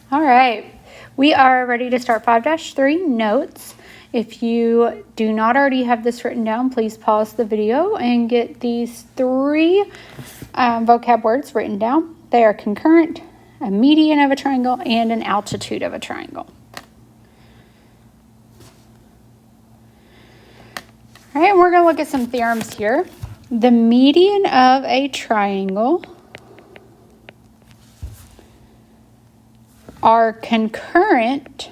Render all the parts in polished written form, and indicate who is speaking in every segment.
Speaker 1: All right, we are ready to start 5-3 notes. If you do not already have this written down, please pause the video and get these 3 vocab words written down. They are concurrent, a median of a triangle, and an altitude of a triangle. All right, we're going to look at some theorems here. The median of a triangle are concurrent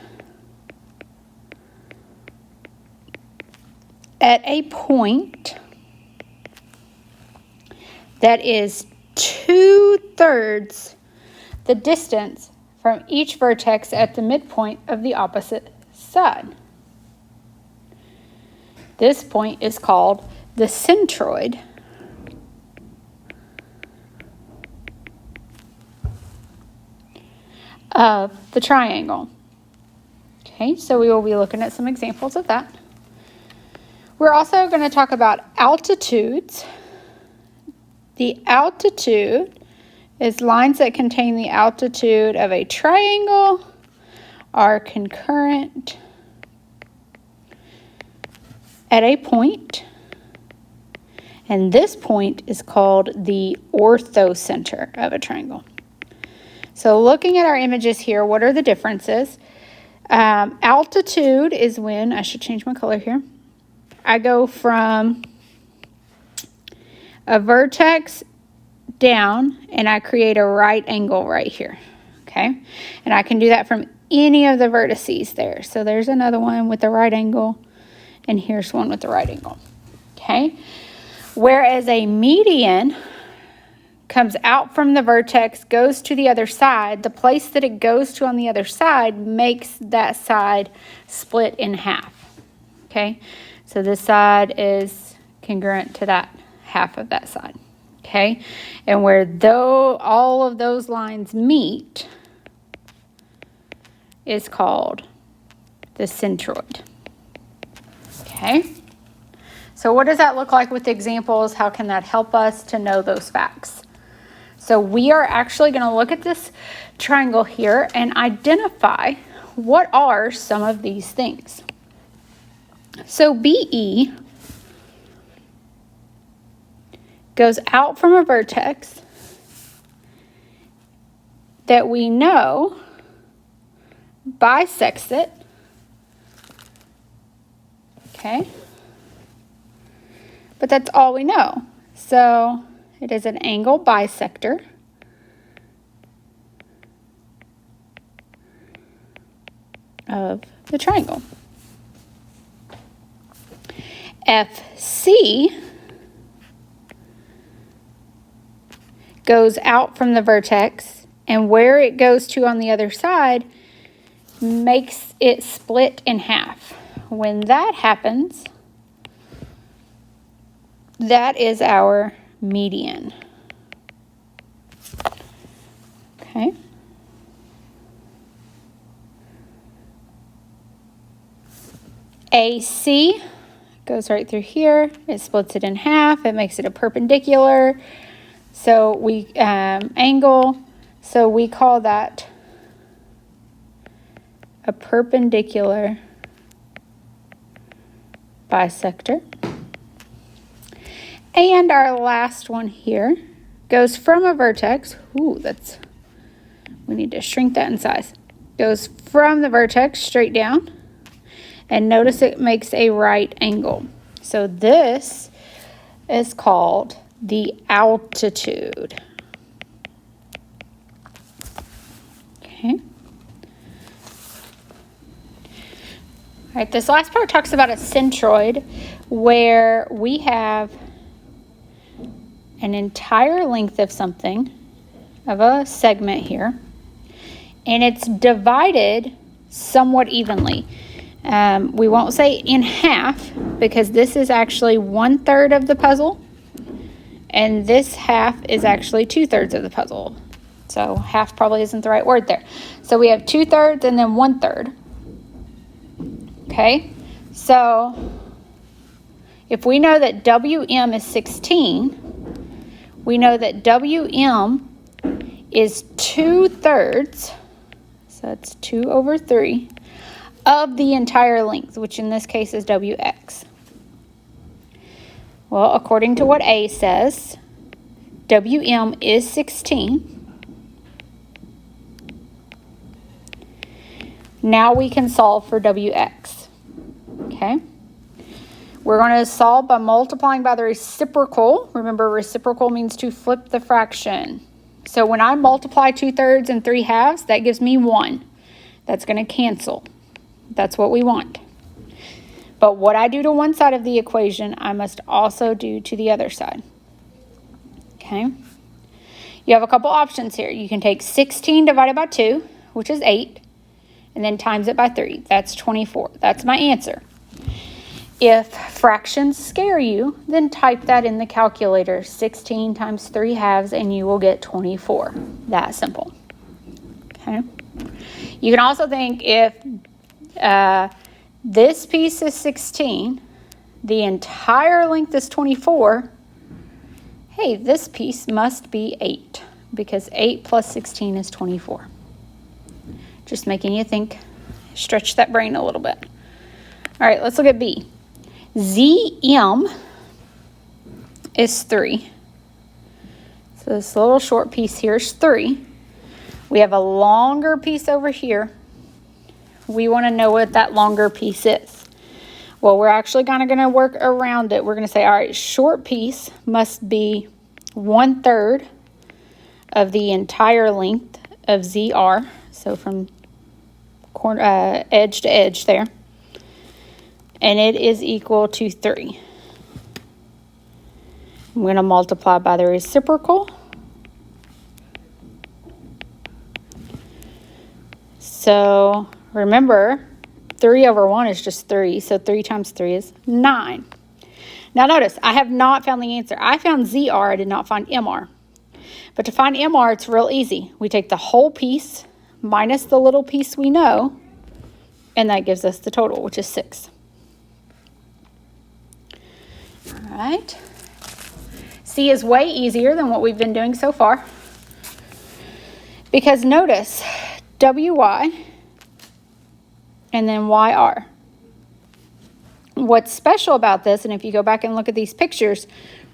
Speaker 1: at a point that is 2/3 the distance from each vertex at the midpoint of the opposite side. This point is called the centroid of the triangle. Okay, so we will be looking at some examples of that. We're also going to talk about altitudes. The altitude is lines that contain the altitude of a triangle are concurrent at a point, and this point is called the orthocenter of a triangle. So looking at our images here, what are the differences? Altitude is when, I should change my color here, I go from a vertex down and I create a right angle right here, okay? And I can do that from any of the vertices there. So there's another one with the right angle, and here's one with the right angle, okay? Whereas a median comes out from the vertex, goes to the other side. The place that it goes to on the other side makes that side split in half, okay? So this side is congruent to that half of that side, okay? And where all of those lines meet is called the centroid, okay? So what does that look like with examples? How can that help us to know those facts? So we are actually going to look at this triangle here and identify what are some of these things. So BE goes out from a vertex that we know bisects it, okay? But that's all we know. So it is an angle bisector of the triangle. FC goes out from the vertex, and where it goes to on the other side makes it split in half. When that happens, that is our median. Okay. AC goes right through here. It splits it in half. It makes it a perpendicular. So we angle. So we call that a perpendicular bisector. And our last one here goes from a vertex. Ooh, we need to shrink that in size. Goes from the vertex straight down. And notice it makes a right angle. So this is called the altitude. Okay. All right, this last part talks about a centroid, where we have an entire length of something, of a segment here, and it's divided somewhat evenly. We won't say in half, because this is actually 1/3 of the puzzle, and this half is actually 2/3 of the puzzle. So half probably isn't the right word there. So we have 2/3 and then 1/3. Okay, so if we know that WM is 16, we know that WM is 2/3. So So that's 2 over 3 of the entire length, which in this case is WX. Well, according to what A says, WM is 16. Now we can solve for WX, okay? We're going to solve by multiplying by the reciprocal. Remember, reciprocal means to flip the fraction. So when I multiply 2/3 and 3/2, that gives me 1. That's going to cancel. That's what we want. But what I do to one side of the equation, I must also do to the other side. Okay? You have a couple options here. You can take 16 divided by 2, which is 8, and then times it by 3. That's 24. That's my answer. If fractions scare you, then type that in the calculator. 16 times 3/2, and you will get 24. That simple. Okay? You can also think if this piece is 16, the entire length is 24, hey, this piece must be 8, because 8 plus 16 is 24. Just making you think, stretch that brain a little bit. All right, let's look at B. ZM is 3. So this little short piece here is 3. We have a longer piece over here. We want to know what that longer piece is. Well, we're actually kind of going to work around it. We're going to say, all right, short piece must be 1/3 of the entire length of ZR. So from edge to edge there. And it is equal to 3. I'm going to multiply by the reciprocal. So remember, 3 over 1 is just 3. So 3 times 3 is 9. Now notice, I have not found the answer. I found ZR, I did not find MR. But to find MR, it's real easy. We take the whole piece minus the little piece we know, and that gives us the total, which is 6. All right. C is way easier than what we've been doing so far. Because notice, WY and then YR. What's special about this, and if you go back and look at these pictures,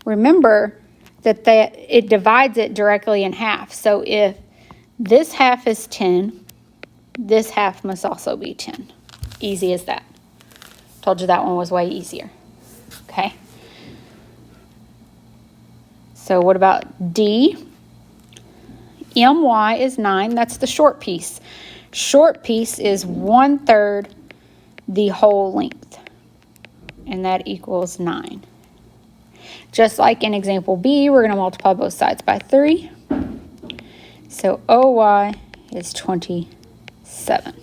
Speaker 1: remember that it divides it directly in half. So if this half is 10, this half must also be 10. Easy as that. Told you that one was way easier. Okay. So what about D? MY is 9. That's the short piece. Short piece is 1/3 the whole length. And that equals 9. Just like in example B, we're going to multiply both sides by 3. So OY is 27.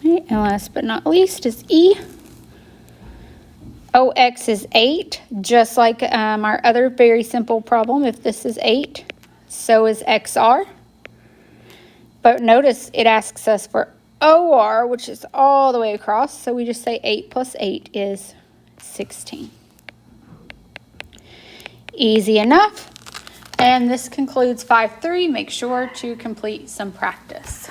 Speaker 1: Okay, and last but not least is E. OX is 8, just like our other very simple problem. If this is 8, so is XR. But notice it asks us for OR, which is all the way across. So we just say 8 plus 8 is 16. Easy enough. And this concludes 5-3. Make sure to complete some practice.